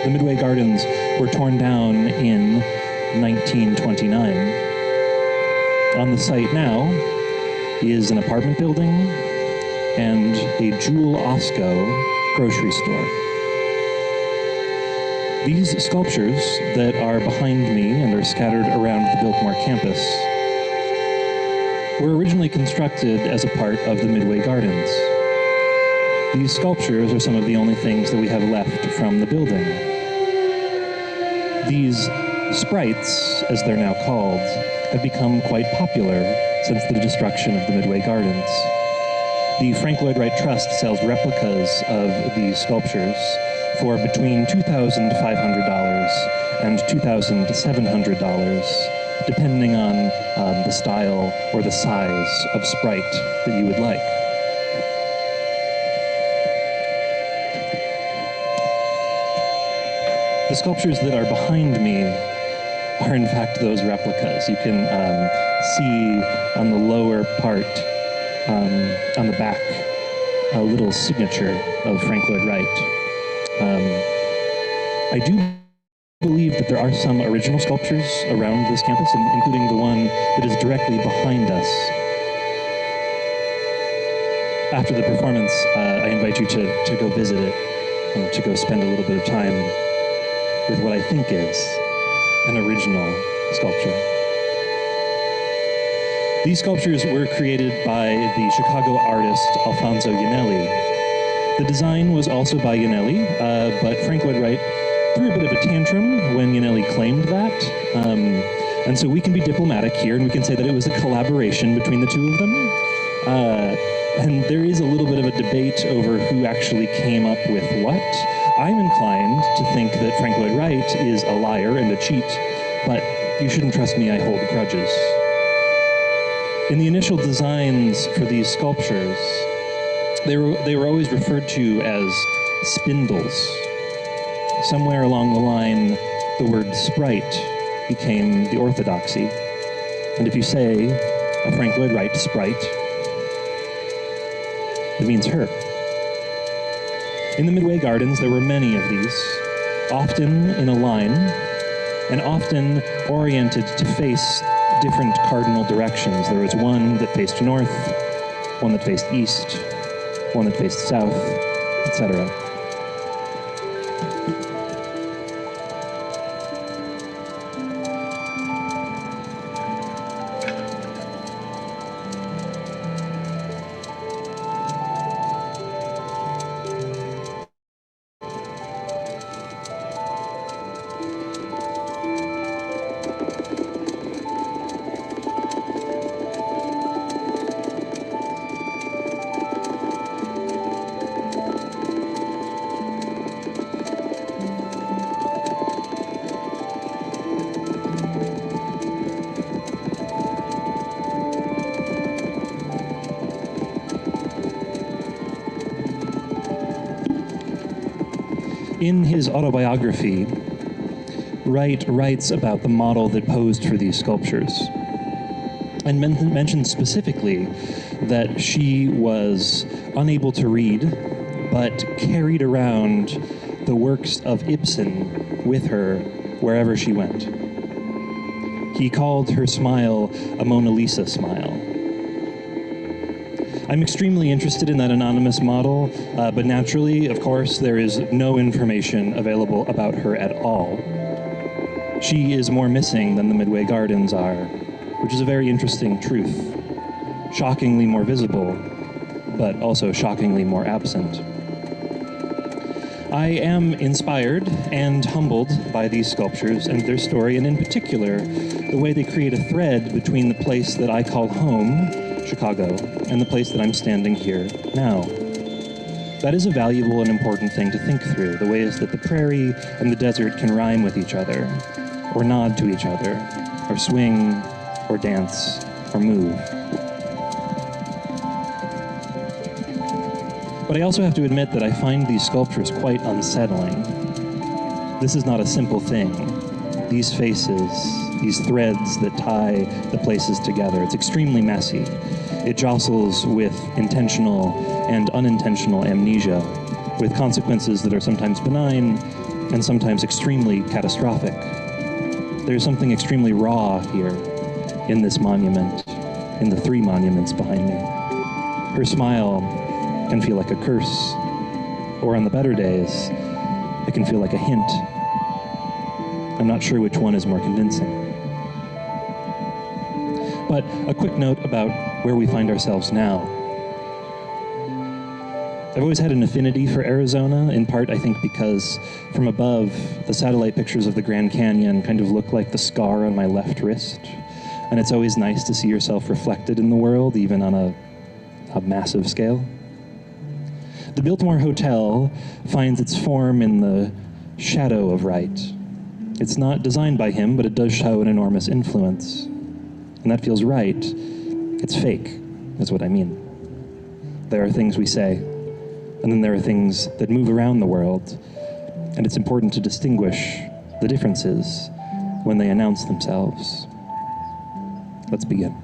The Midway Gardens were torn down in 1929. On the site now is an apartment building and a Jewel Osco grocery store. These sculptures that are behind me and are scattered around the Biltmore campus were originally constructed as a part of the Midway Gardens. These sculptures are some of the only things that we have left from the building. These sprites, as they're now called, have become quite popular since the destruction of the Midway Gardens. The Frank Lloyd Wright Trust sells replicas of these sculptures for between $2,500 and $2,700, depending on the style or the size of sprite that you would like. The sculptures that are behind me are in fact those replicas. You can see on the lower part, on the back, a little signature of Frank Lloyd Wright. I do believe that there are some original sculptures around this campus, including the one that is directly behind us. After the performance, I invite you to go visit it and to go spend a little bit of time with what I think is an original sculpture. These sculptures were created by the Chicago artist Alfonso Yanelli. The design was also by Yanelli, but Frank Lloyd Wright threw a bit of a tantrum when Yanelli claimed that. And so we can be diplomatic here and we can say that it was a collaboration between the two of them. And there is a little bit of a debate over who actually came up with what. I'm inclined to think that Frank Lloyd Wright is a liar and a cheat, but you shouldn't trust me, I hold grudges. In the initial designs for these sculptures, they were always referred to as spindles. Somewhere along the line, the word sprite became the orthodoxy. And if you say a Frank Lloyd Wright sprite, it means her. In the Midway Gardens, there were many of these, often in a line, and often oriented to face different cardinal directions. There was one that faced north, one that faced east, one that faced south, etc. In his autobiography, Wright writes about the model that posed for these sculptures, and mentions specifically that she was unable to read, but carried around the works of Ibsen with her wherever she went. He called her smile a Mona Lisa smile. I'm extremely interested in that anonymous model, but naturally, of course, there is no information available about her at all. She is more missing than the Midway Gardens are, which is a very interesting truth. Shockingly more visible, but also shockingly more absent. I am inspired and humbled by these sculptures and their story, and in particular, the way they create a thread between the place that I call home, Chicago, and the place that I'm standing here now. That is a valuable and important thing to think through, the ways that the prairie and the desert can rhyme with each other, or nod to each other, or swing, or dance, or move. But I also have to admit that I find these sculptures quite unsettling. This is not a simple thing. These faces, these threads that tie the places together, it's extremely messy. It jostles with intentional and unintentional amnesia, with consequences that are sometimes benign and sometimes extremely catastrophic. There's something extremely raw here in this monument, in the three monuments behind me. Her smile can feel like a curse, or on the better days, it can feel like a hint. I'm not sure which one is more convincing. But a quick note about where we find ourselves now. I've always had an affinity for Arizona, in part, I think, because from above, the satellite pictures of the Grand Canyon kind of look like the scar on my left wrist. And it's always nice to see yourself reflected in the world, even on a massive scale. The Biltmore Hotel finds its form in the shadow of Wright. It's not designed by him, but it does show an enormous influence. And that feels right. It's fake, is what I mean. There are things we say, and then there are things that move around the world, and it's important to distinguish the differences when they announce themselves. Let's begin.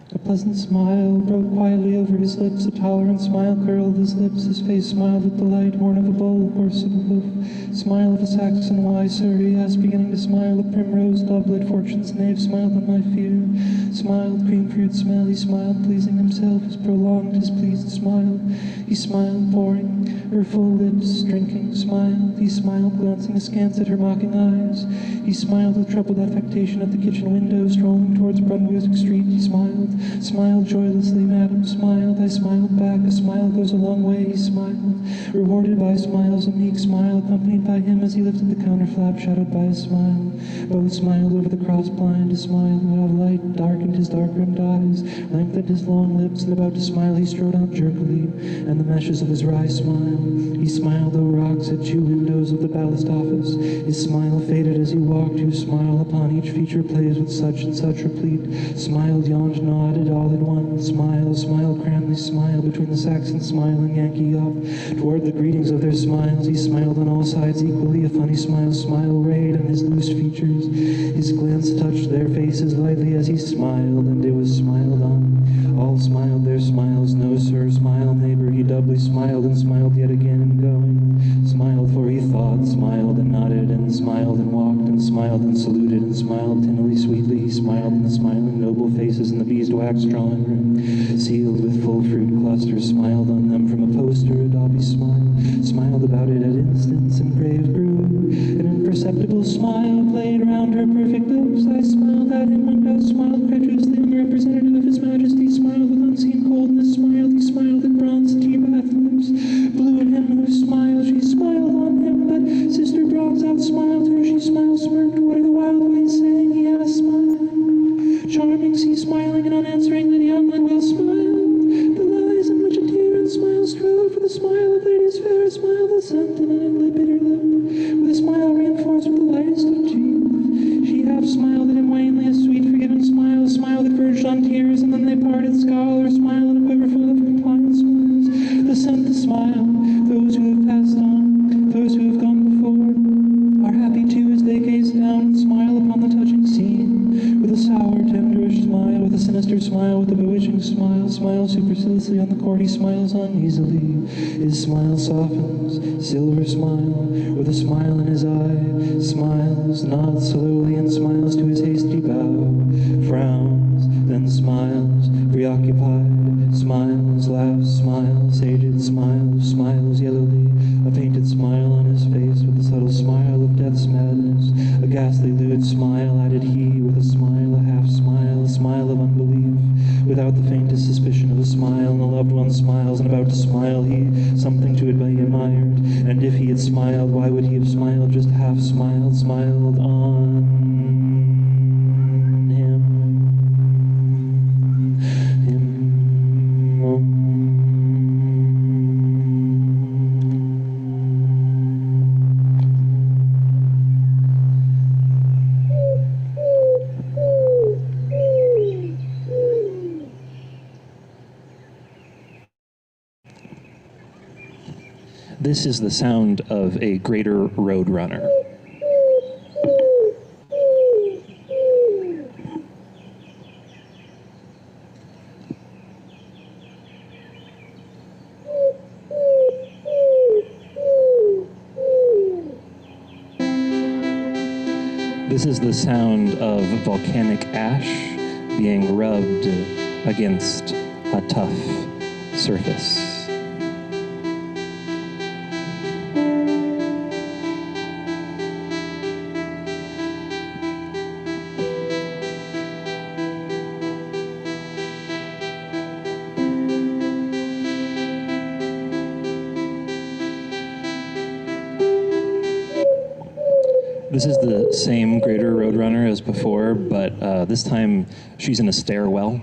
A pleasant smile broke quietly over his lips, a tolerant smile curled his lips, his face smiled with delight, horn of a bull, horse of a hoof, smile of a Saxon, why, sir, he asked, beginning to smile, a primrose doublet, fortune's knave, smiled on my fear, smiled, cream fruit smell, he smiled, pleasing himself, his prolonged, his pleased smile, he smiled, pouring her full lips, drinking, smiled, he smiled, glancing askance at her mocking eyes, he smiled with troubled affectation at the kitchen window, strolling towards Brunswick Street, he smiled, smiled joylessly, madam, smiled, I smiled back, a smile goes a long way, he smiled, rewarded by smiles, a meek smile, accompanied by him as he lifted the counter flap, shadowed by a smile, both smiled over the cross blind, a smile of light darkened his dark-rimmed eyes, lengthened his long lips, and about to smile he strode on jerkily, and the meshes of his wry smile, he smiled o'er rocks at two windows of the ballast office, his smile faded as he walked, whose smile upon each feature plays with such and such replete, smiled, yawned, nodded, all in one, smile, smile, Cranley, smile, between the Saxon smile and Yankee up, toward the greetings of their smiles, he smiled on all sides equally, a funny smile rayed on his loose features, his glance touched their faces lightly as he smiled, and it was smiled on, all smiled their smiles, no sir, smile, neighbor, he doubly smiled and smiled yet again in going, smiled for he thought, smiled and nodded and smiled and walked and smiled and saluted and smiled tinnily sweetly, he smiled in the smiling noble faces in the beeswax drawing room, sealed with full fruit clusters, smiled on them from a poster, a Dobby smile, smiled about it at instants and grave grew, an imperceptible smile played round her perfect lips, I smiled at him, went out, smiled credulously on the representative of his majesty, smiled with unseen coldness, smiled, he smiled at bronze tea bath lips, blew at him who smiled, she smiled on him, but Sister Bronze outsmiled her, she smiled, smirked, what are the wild ways saying, he had a smile, charming, see smiling and unanswering, Lady Youngland will smile, the lies in which a tear and smile strove, for the smile of ladies fair, smile the scent in an bitter lip, with a smile reinforced with the lightest of teeth, she half smiled at him wanly, a sweet forgiving smile, a smile that verged on tears, and then they parted, scowl or smile, and a quiver full of compliant smiles, the scent, the smile, those who have passed on, those who have gone before, are happy too as they gaze down and smile upon the touching scene, with a sour, tenderish smile, with a sinister smile, with a bewitching smile, smiles superciliously on the court, he smiles uneasily, his smile softens, silver smile, with a smile in his eye, smiles, nods slowly and smiles to his hasty bow, frowns, then smiles, preoccupied, smiles, laughs, smiles, aged smiles, smiles yellowly, a painted smile on his face with a subtle smile of death's madness, a ghastly lewd smile, added he, with a smile, a half smile, a smile of unbelief, without the faintest suspicion of a smile, and a loved one smiles, and about to smile he, something to it be admired, and if he had smiled, why would he have smiled, just half smiled, smiled on him. This is the sound of a greater roadrunner. This is the sound of volcanic ash being rubbed against a tough surface. This is the same greater roadrunner as before, but this time she's in a stairwell.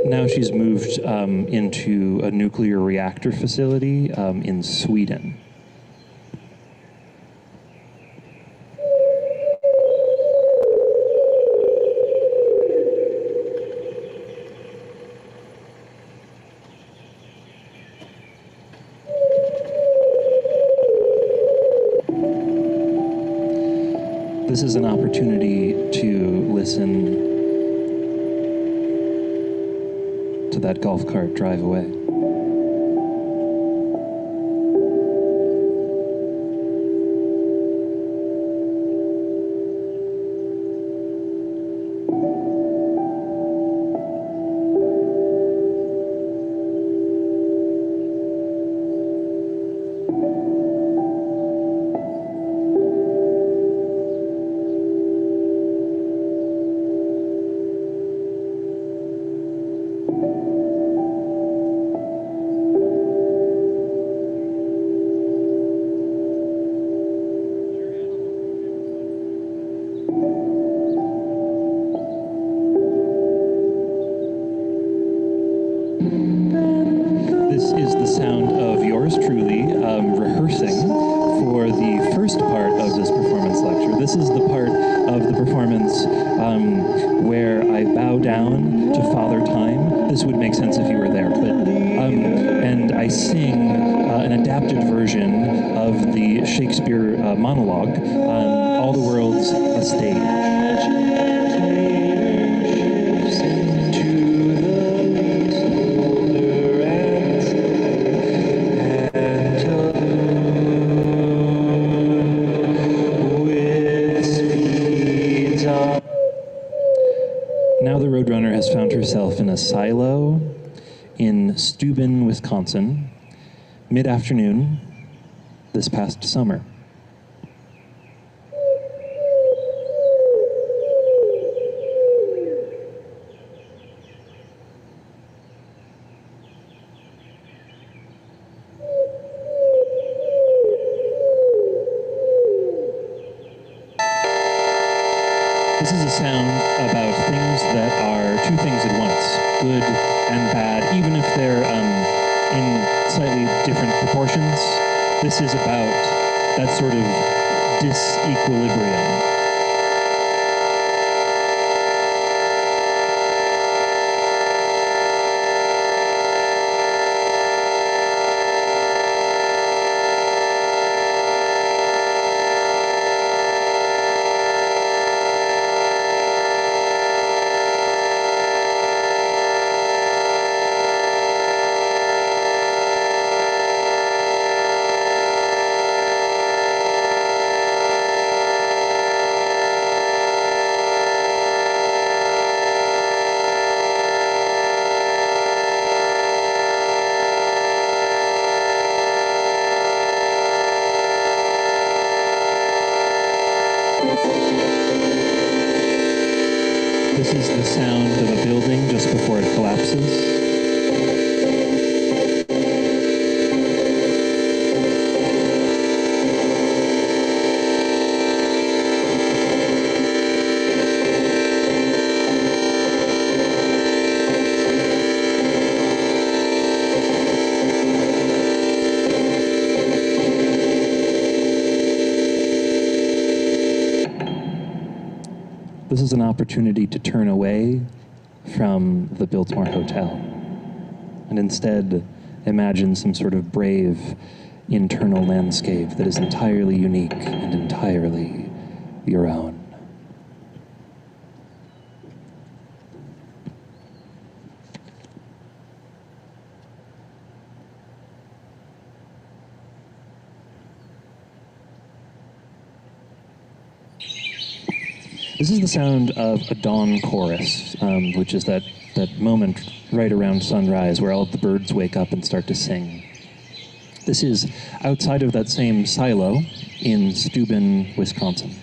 Now she's moved into a nuclear reactor facility in Sweden. This is an opportunity to listen to that golf cart drive away. This is the sound of yours truly rehearsing for the first part of this performance lecture. This is the part of the performance where I bow down to Father Time. This would make sense if you were there, but and I sing an adapted version of the Shakespeare monologue, All the World's a Stage. Now the Roadrunner has found herself in a silo in Steuben, Wisconsin, mid-afternoon this past summer. This is a sound about things that are two things at once, good and bad, even if they're in slightly different proportions. This is about that sort of disequilibrium. This is the sound of a building just before it collapses. This is an opportunity to turn away from the Biltmore Hotel and instead imagine some sort of brave internal landscape that is entirely unique and entirely your own. This is the sound of a dawn chorus, which is that moment right around sunrise where all of the birds wake up and start to sing. This is outside of that same silo in Steuben, Wisconsin.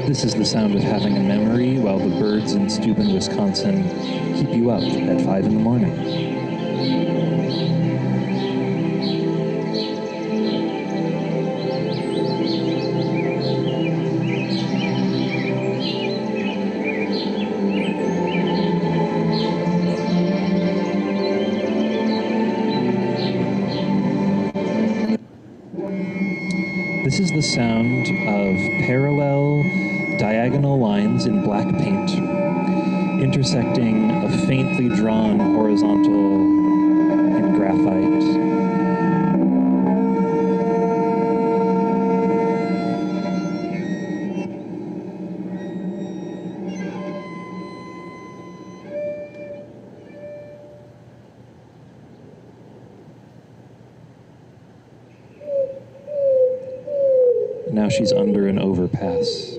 This is the sound of having a memory while the birds in Steuben, Wisconsin keep you up at 5 in the morning. This is the sound of parallel diagonal lines in black paint intersecting a faintly drawn horizontal in graphite. Now she's under an overpass.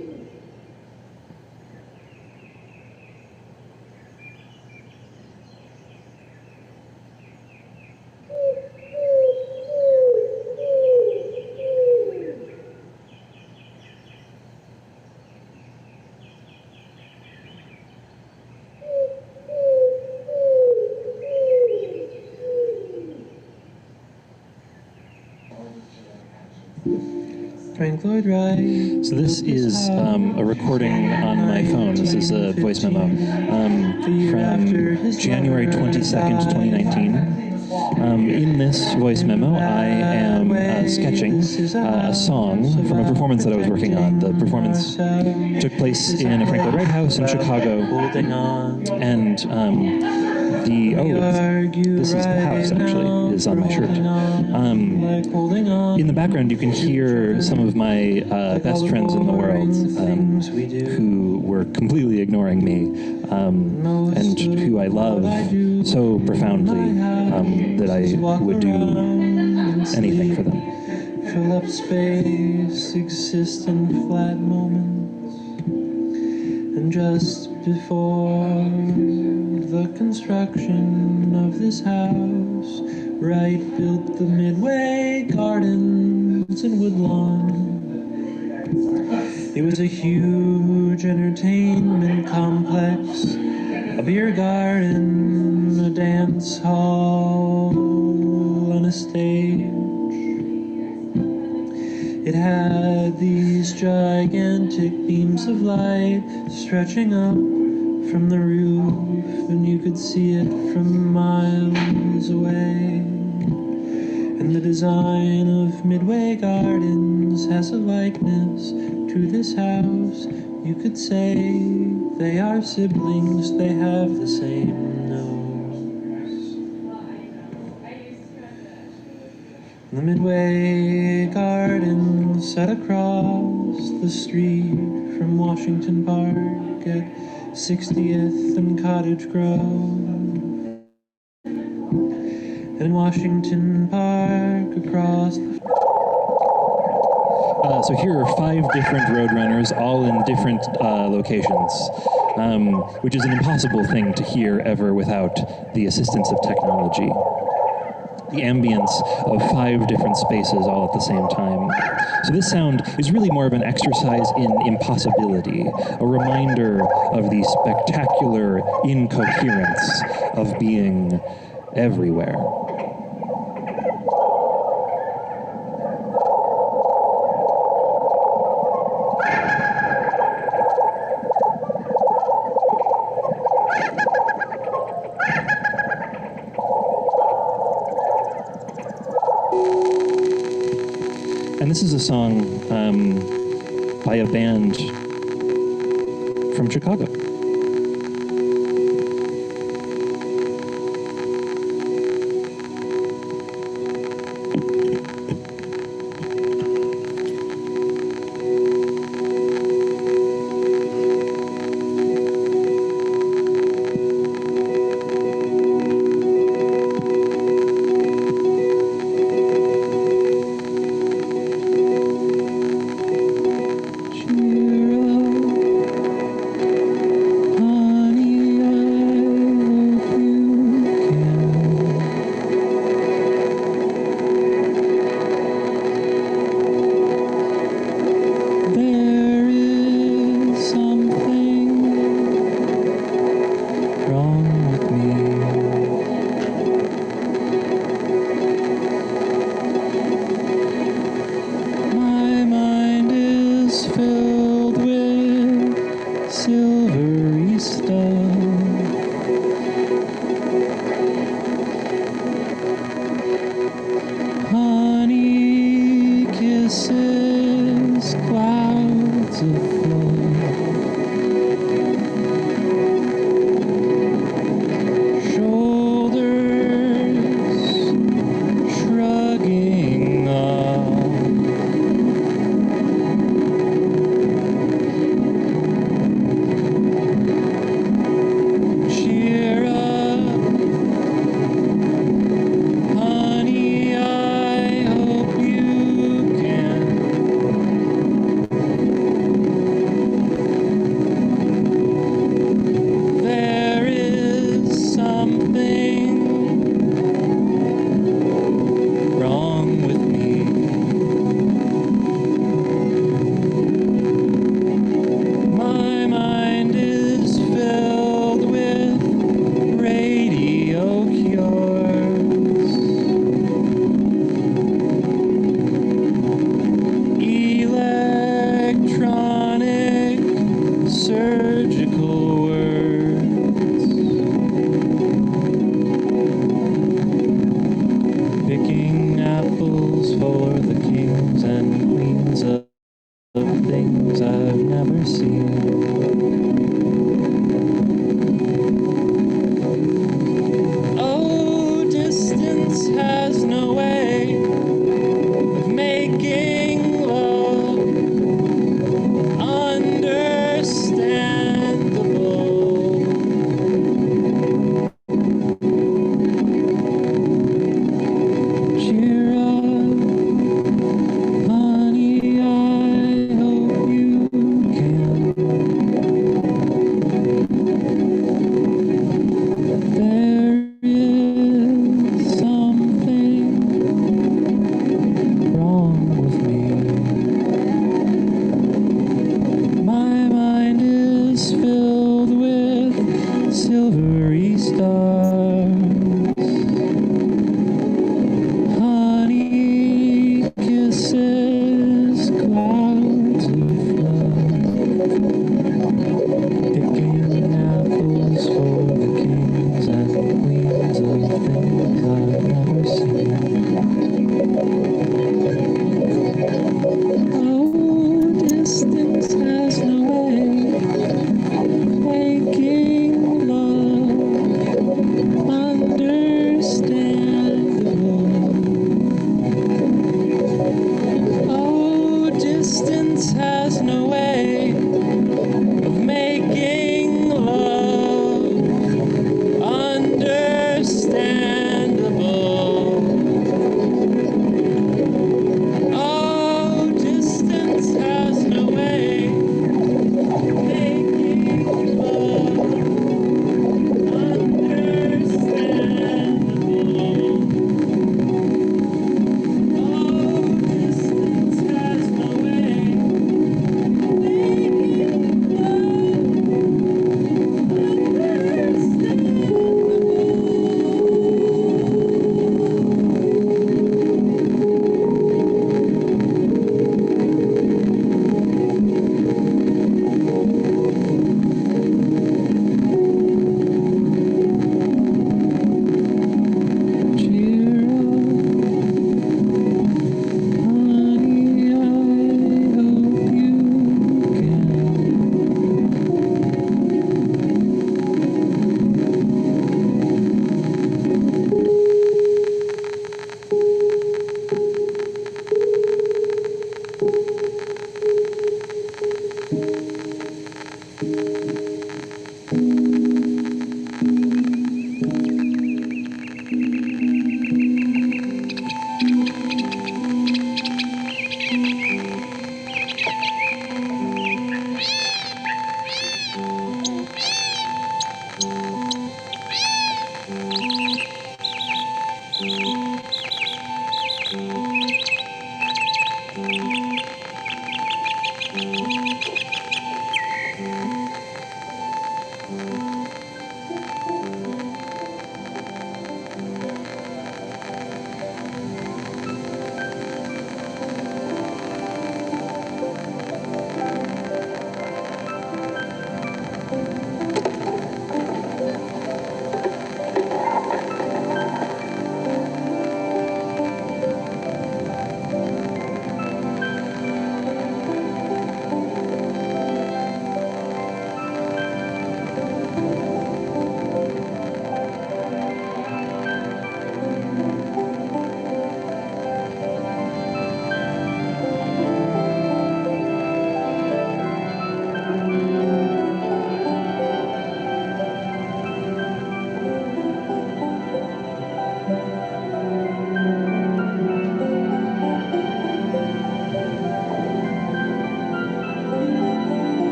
Frank Lloyd Wright. So this is a recording on my phone. This is a voice memo from January 22nd, 2019. In this voice memo, I am sketching a song from a performance that I was working on. The performance took place in a Frank Lloyd Wright house in Chicago, and this is the house, actually, is on my shirt. In the background, you can hear some of my best friends in the world who were completely ignoring me and who I love so profoundly that I would do anything for them. Fill up space, exist in flat moments, and just before the construction of this house, Wright built the Midway Gardens in Woodlawn. It was a huge entertainment complex, a beer garden, a dance hall, and a stage. It had these gigantic beams of light stretching up from the roof, and you could see it from miles away. And the design of Midway Gardens has a likeness to this house. You could say they are siblings, they have the same nose. The Midway Gardens sat across the street from Washington Park at 60th and Cottage Grove. And in Washington Park, across the So here are 5 different Roadrunners, all in different locations, which is an impossible thing to hear ever without the assistance of technology. The ambience of 5 different spaces all at the same time. So this sound is really more of an exercise in impossibility, a reminder of the spectacular incoherence of being everywhere. And this is a song by a band from Chicago.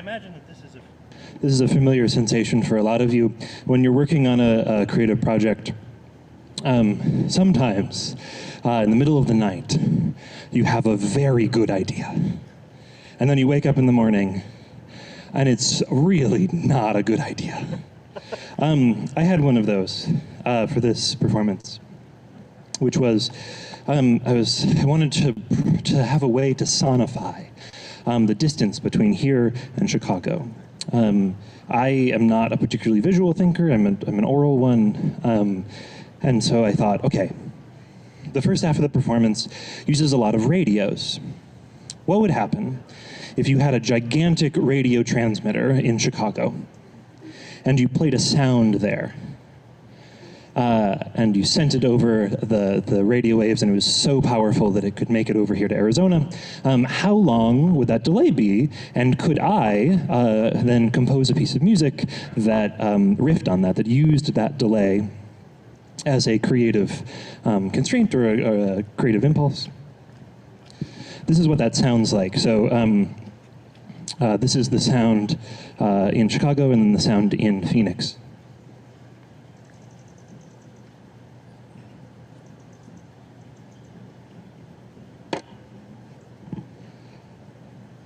imagine that this is a familiar sensation for a lot of you. When you're working on a creative project, sometimes in the middle of the night, you have a very good idea. And then you wake up in the morning, and it's really not a good idea. I had one of those for this performance, which was I wanted to have a way to sonify the distance between here and Chicago. I am not a particularly visual thinker. I'm an oral one, and so I thought, okay, the first half of the performance uses a lot of radios. What would happen if you had a gigantic radio transmitter in Chicago, and you played a sound there, and you sent it over the radio waves, and it was so powerful that it could make it over here to Arizona? How long would that delay be? And could I then compose a piece of music that riffed on that used that delay as a creative constraint or a creative impulse? This is what that sounds like. So this is the sound in Chicago and then the sound in Phoenix.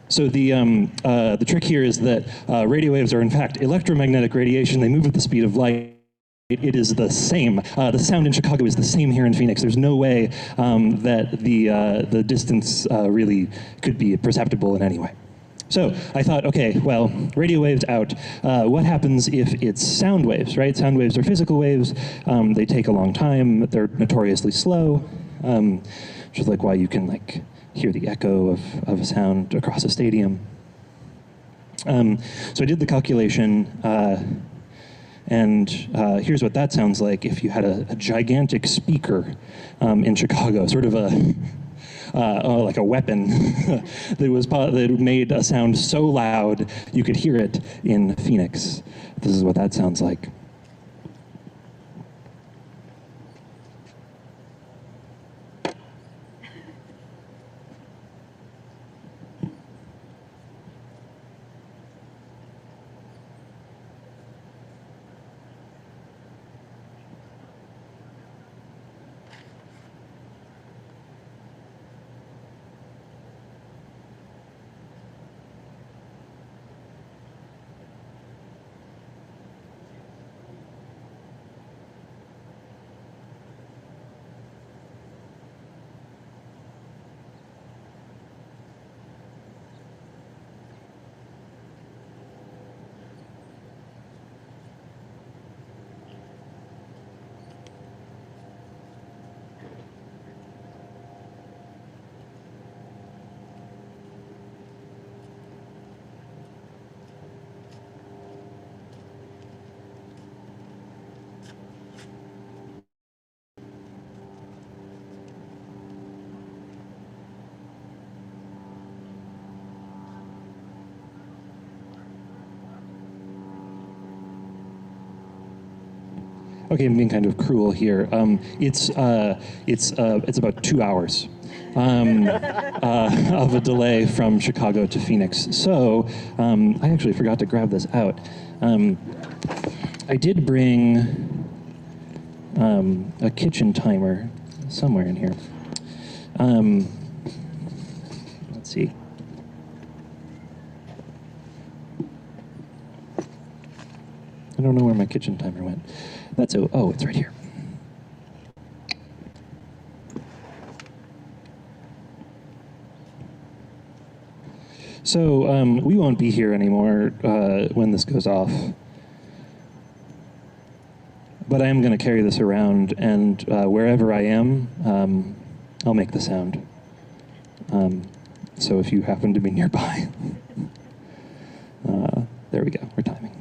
So the trick here is that radio waves are in fact electromagnetic radiation. They move at the speed of light. It is the same. The sound in Chicago is the same here in Phoenix. There's no way that the distance really could be perceptible in any way. So I thought, okay, well, radio waves out. What happens if it's sound waves, right? Sound waves are physical waves. They take a long time. They're notoriously slow, which is like why you can hear the echo of a sound across a stadium. So I did the calculation, and here's what that sounds like if you had a gigantic speaker in Chicago, sort of like a weapon that made a sound so loud you could hear it in Phoenix. This is what that sounds like. Okay, I'm being kind of cruel here. It's about 2 hours of a delay from Chicago to Phoenix. So I actually forgot to grab this out. I did bring a kitchen timer somewhere in here. Let's see. I don't know where my kitchen timer went. Oh, it's right here. So we won't be here anymore when this goes off. But I am going to carry this around, and wherever I am, I'll make the sound. So if you happen to be nearby, there we go, we're timing.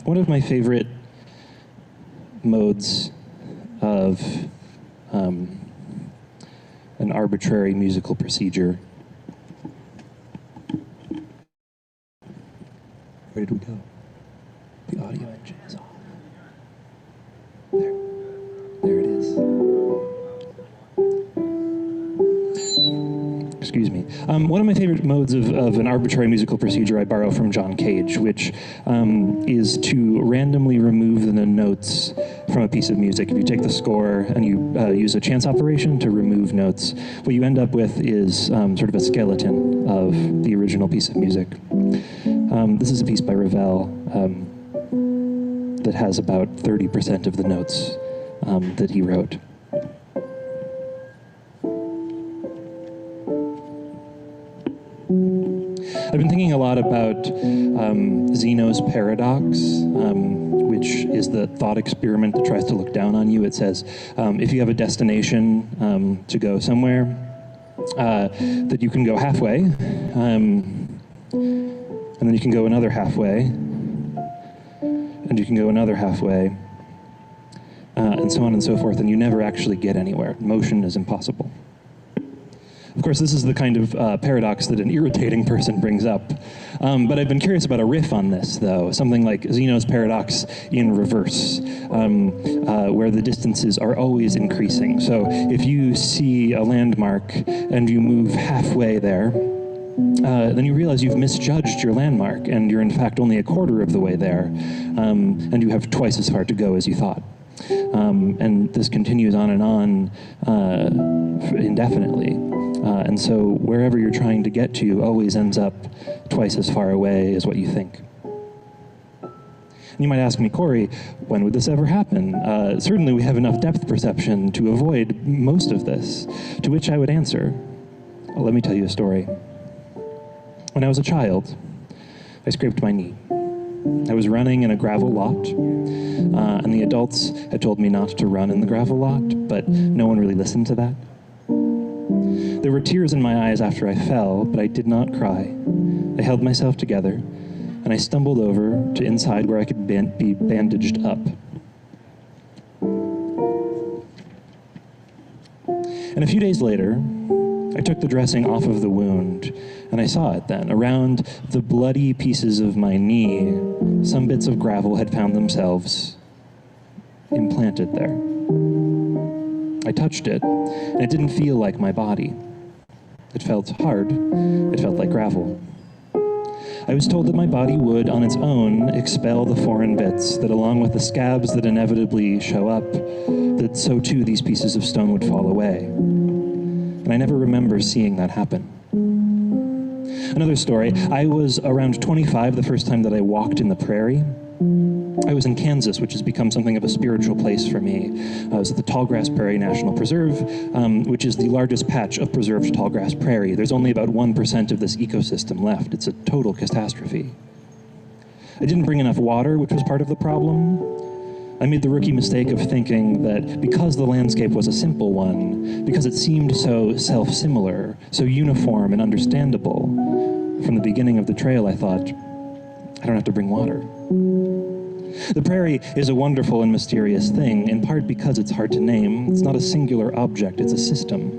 One of my favorite modes of an arbitrary musical procedure. Where did we go? The audio engine. Excuse me. One of my favorite modes of an arbitrary musical procedure I borrow from John Cage, which is to randomly remove the notes from a piece of music. If you take the score and you use a chance operation to remove notes, what you end up with is sort of a skeleton of the original piece of music. This is a piece by Ravel that has about 30% of the notes that he wrote. I've been thinking a lot about Zeno's paradox, which is the thought experiment that tries to look down on you. It says, if you have a destination to go somewhere, that you can go halfway, and then you can go another halfway, and you can go another halfway, and so on and so forth, and you never actually get anywhere. Motion is impossible. Of course, this is the kind of paradox that an irritating person brings up. But I've been curious about a riff on this, though, something like Zeno's paradox in reverse, where the distances are always increasing. So if you see a landmark and you move halfway there, then you realize you've misjudged your landmark, and you're in fact only a quarter of the way there, and you have twice as far to go as you thought. And this continues on and on indefinitely. And so wherever you're trying to get to always ends up twice as far away as what you think. And you might ask me, Corey, when would this ever happen? Certainly we have enough depth perception to avoid most of this, to which I would answer, well, let me tell you a story. When I was a child, I scraped my knee. I was running in a gravel lot, and the adults had told me not to run in the gravel lot, but no one really listened to that. There were tears in my eyes after I fell, but I did not cry. I held myself together, and I stumbled over to inside where I could be bandaged up. And a few days later, I took the dressing off of the wound, and I saw it then. Around the bloody pieces of my knee, some bits of gravel had found themselves implanted there. I touched it, and it didn't feel like my body. It felt hard. It felt like gravel. I was told that my body would, on its own, expel the foreign bits, that along with the scabs that inevitably show up, that so too these pieces of stone would fall away. And I never remember seeing that happen. Another story, I was around 25 the first time that I walked in the prairie. I was in Kansas, which has become something of a spiritual place for me. I was at the Tallgrass Prairie National Preserve, which is the largest patch of preserved tallgrass prairie. There's only about 1% of this ecosystem left. It's a total catastrophe. I didn't bring enough water, which was part of the problem. I made the rookie mistake of thinking that because the landscape was a simple one, because it seemed so self-similar, so uniform and understandable, from the beginning of the trail I thought, I don't have to bring water. The prairie is a wonderful and mysterious thing, in part because it's hard to name. It's not a singular object, it's a system.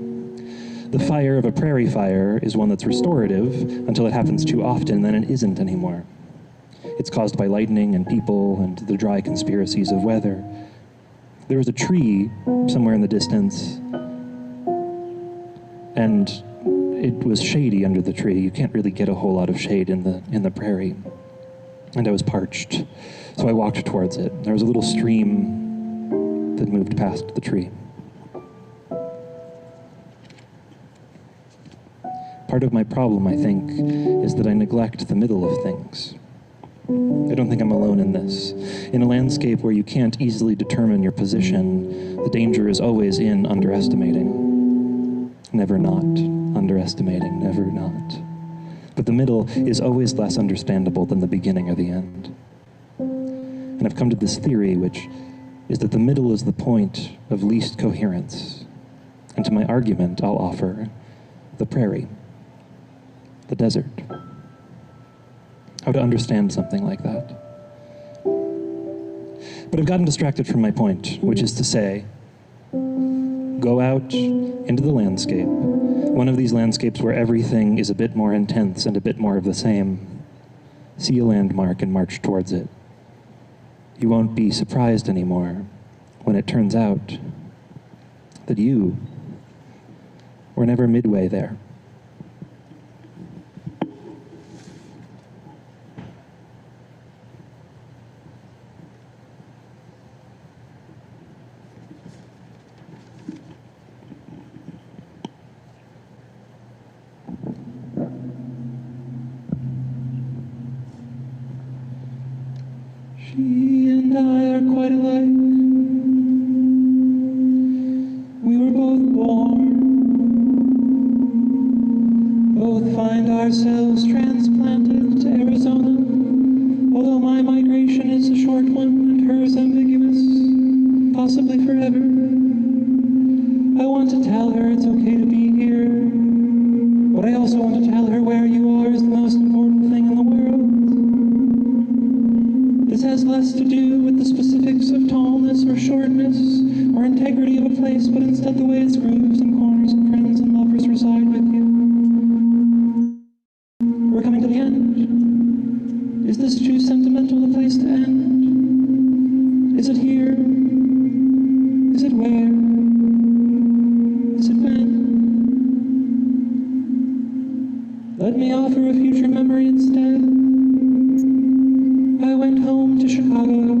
The fire of a prairie fire is one that's restorative until it happens too often, then it isn't anymore. It's caused by lightning and people and the dry conspiracies of weather. There was a tree somewhere in the distance, and it was shady under the tree. You can't really get a whole lot of shade in the prairie. And I was parched, so I walked towards it. There was a little stream that moved past the tree. Part of my problem, I think, is that I neglect the middle of things. I don't think I'm alone in this. In a landscape where you can't easily determine your position, the danger is always in underestimating. Never not underestimating, never not. But the middle is always less understandable than the beginning or the end. And I've come to this theory, which is that the middle is the point of least coherence. And to my argument, I'll offer the prairie, the desert. How to understand something like that. But I've gotten distracted from my point, which is to say, go out into the landscape, one of these landscapes where everything is a bit more intense and a bit more of the same. See a landmark and march towards it. You won't be surprised anymore when it turns out that you were never midway there. She and I are quite alike. We were both born, both find ourselves transplanted to Arizona, although my migration is a short one and hers ambiguous, possibly forever. I want to tell her it's okay to be here, but I also want to tell her where you are is the most important thing in the world. This has less to do with the specifics of tallness or shortness or integrity of a place, but instead the way its grooves and corners and friends and lovers reside with you. We're coming to the end. Is this too sentimental a place to end? Is it here? Is it where? Is it when? Let me offer a future memory instead. I went home to Chicago.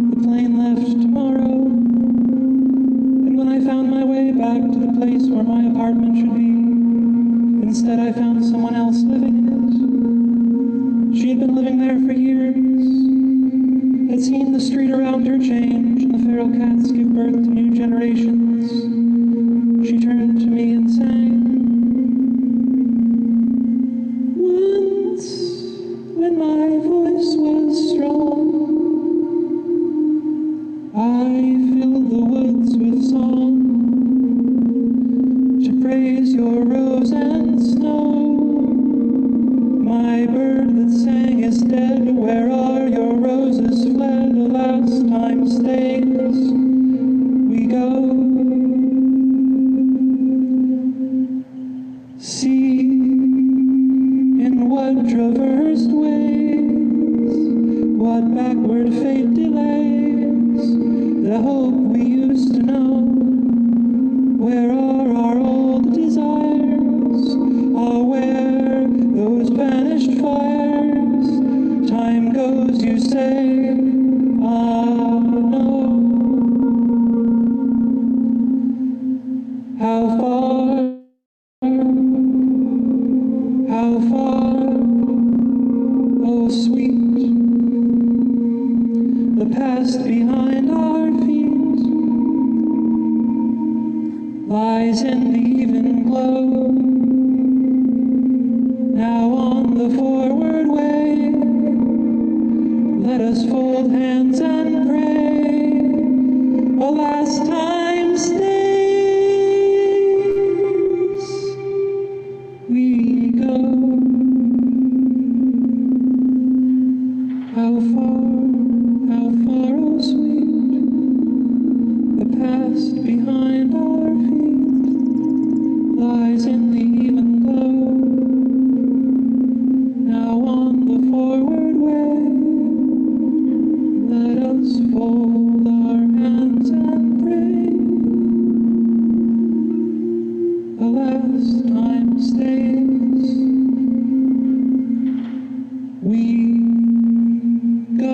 The plane left tomorrow. And when I found my way back to the place where my apartment should be, instead I found someone else living in it. She had been living there for years, had seen the street around her change and the feral cats give birth to new generations. She turned to me and sang, "Once, when my voice was strong, I filled the woods with song to praise your rose and snow. My bird that sang is dead. Where are your roses fled? Alas, time stays. We go. See in what traversed ways, what backward fate delays, the hope we used to know. Where are our old desires? Ah, where those vanished fires? Time goes, you say, ah, no. How far, oh sweet, the past behind our feet lies in the even glow. Now on the forward way, let us fold hands and pray. Alas, time stays. We go. How far, oh sweet, the past behind our feet lies in the even glow. Now on the forward way, let us fold our hands and pray. Alas, time stays. We go.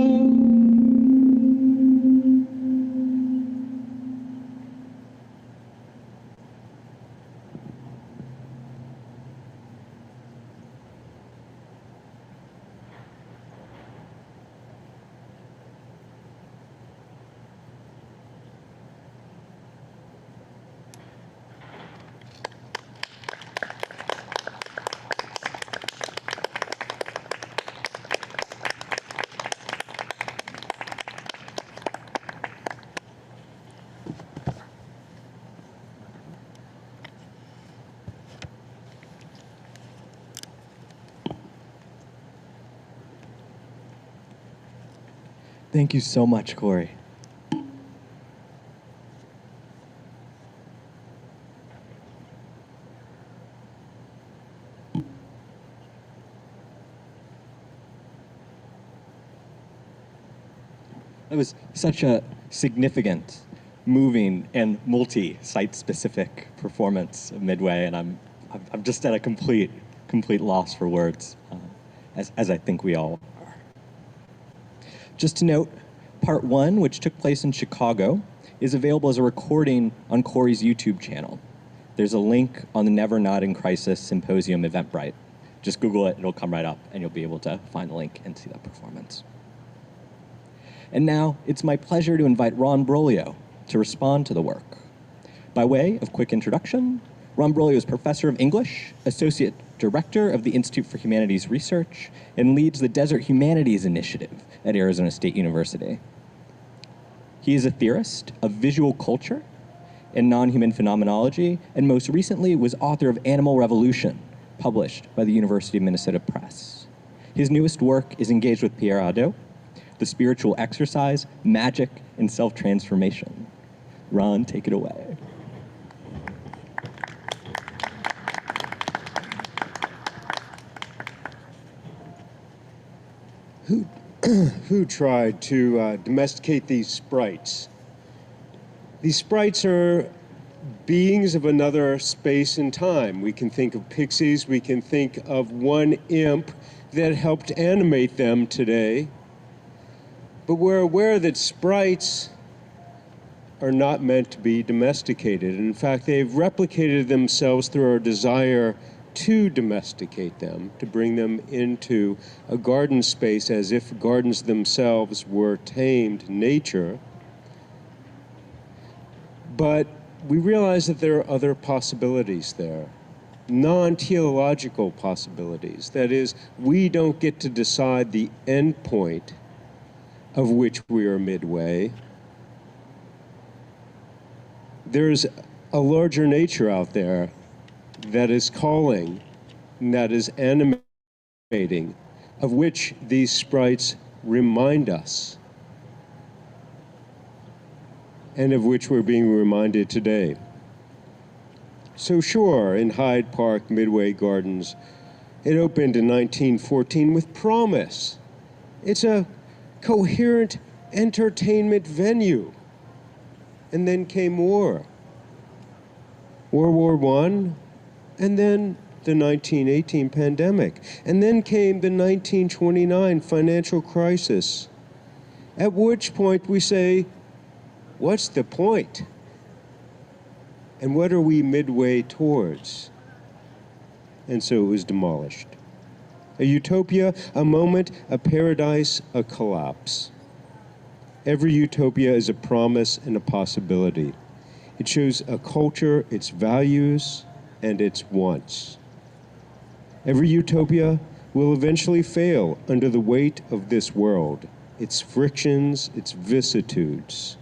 Thank you so much, Corey. It was such a significant, moving, and multi-site specific performance of Midway, and I'm just at a complete loss for words, as I think we all are. Just to note, part one, which took place in Chicago, is available as a recording on Corey's YouTube channel. There's a link on the Never Not in Crisis Symposium Eventbrite. Just Google it, it'll come right up, and you'll be able to find the link and see that performance. And now it's my pleasure to invite Ron Broglio to respond to the work. By way of quick introduction, Ron Broglio is Professor of English, Associate Director of the Institute for Humanities Research, and leads the Desert Humanities Initiative at Arizona State University. He is a theorist of visual culture and non-human phenomenology, and most recently was author of Animal Revolution, published by the University of Minnesota Press. His newest work is engaged with Pierre Hadot, the spiritual exercise, magic, and self-transformation. Ron, take it away. Who tried to domesticate these sprites? These sprites are beings of another space and time. We can think of pixies, we can think of one imp that helped animate them today. But we're aware that sprites are not meant to be domesticated. In fact, they've replicated themselves through our desire to domesticate them, to bring them into a garden space as if gardens themselves were tamed nature. But we realize that there are other possibilities there, non-teleological possibilities. That is, we don't get to decide the end point of which we are midway. There's a larger nature out there that is calling, and that is animating, of which these sprites remind us, and of which we're being reminded today. So sure, in Hyde Park Midway Gardens, it opened in 1914 with promise. It's a coherent entertainment venue. And then came war. World War I, and then the 1918 pandemic. And then came the 1929 financial crisis. At which point we say, what's the point? And what are we midway towards? And so it was demolished. A utopia, a moment, a paradise, a collapse. Every utopia is a promise and a possibility. It shows a culture, its values, and its wants. Every utopia will eventually fail under the weight of this world, its frictions, its vicissitudes.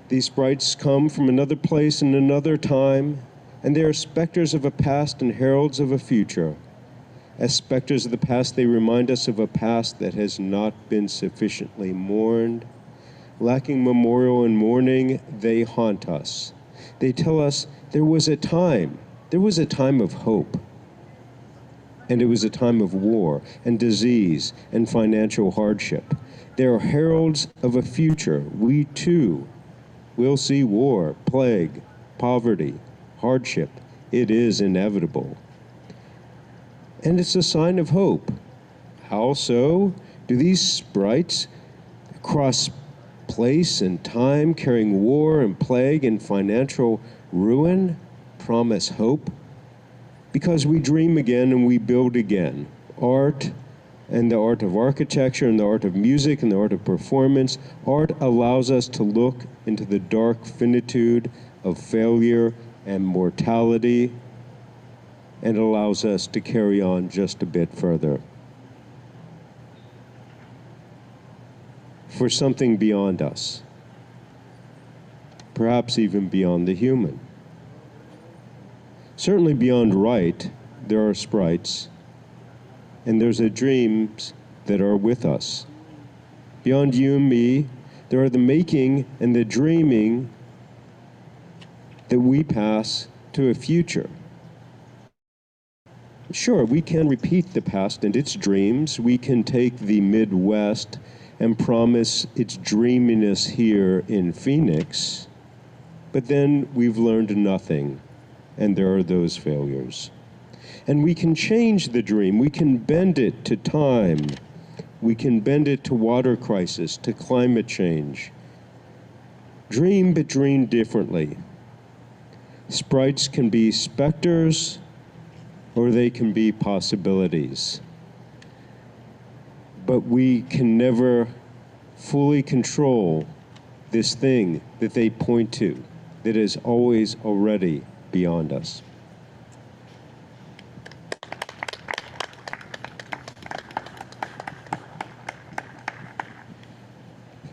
These sprites come from another place and another time, and they are specters of a past and heralds of a future. As specters of the past, they remind us of a past that has not been sufficiently mourned. Lacking memorial and mourning, they haunt us. They tell us there was a time of hope. And it was a time of war and disease and financial hardship. They are heralds of a future. We too will see war, plague, poverty, hardship. It is inevitable. And it's a sign of hope. How so? Do these sprites cross place and time, carrying war and plague and financial ruin, promise hope? Because we dream again and we build again. Art and the art of architecture and the art of music and the art of performance. Art allows us to look into the dark finitude of failure and mortality, and allows us to carry on just a bit further. For something beyond us, perhaps even beyond the human. Certainly beyond right, there are sprites, and there's a dreams that are with us. Beyond you and me, there are the making and the dreaming that we pass to a future. Sure, we can repeat the past and its dreams. We can take the Midwest and promise its dreaminess here in Phoenix, but then we've learned nothing, and there are those failures. And we can change the dream. We can bend it to time. We can bend it to water crisis, to climate change. Dream, but dream differently. Sprites can be specters, or they can be possibilities. But we can never fully control this thing that they point to that is always already beyond us.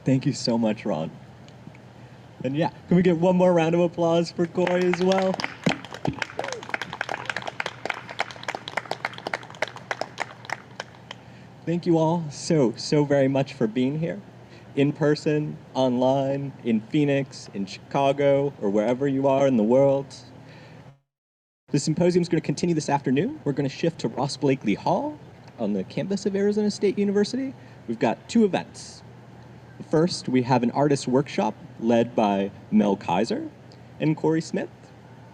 Thank you so much, Ron. And yeah, can we get one more round of applause for Corey as well? Thank you all so very much for being here. In person, online, in Phoenix, in Chicago, or wherever you are in the world. The symposium is going to continue this afternoon. We're going to shift to Ross Blakely Hall on the campus of Arizona State University. We've got 2 events. First, we have an artist workshop led by Mel Kaiser and Corey Smith,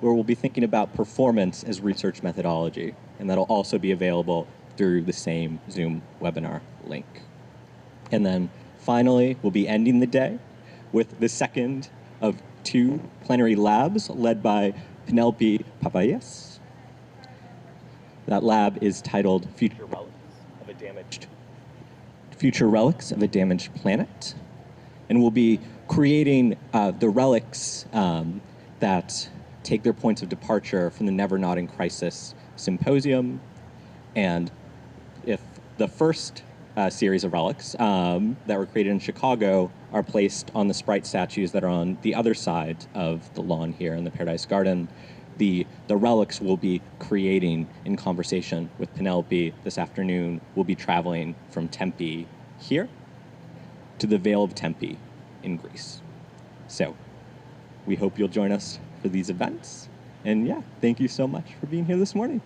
where we'll be thinking about performance as research methodology, and that'll also be available through the same Zoom webinar link. And then finally, we'll be ending the day with the second of 2 plenary labs led by Penelope Papayas. That lab is titled Future Relics of a Damaged Planet. And we'll be creating the relics that take their points of departure from the Never Not in Crisis Symposium. And if the first series of relics that were created in Chicago are placed on the Sprite statues that are on the other side of the lawn here in the Paradise Garden, the relics we'll be creating in conversation with Penelope this afternoon will be traveling from Tempe here to the Vale of Tempe in Greece. So we hope you'll join us for these events. And yeah, thank you so much for being here this morning.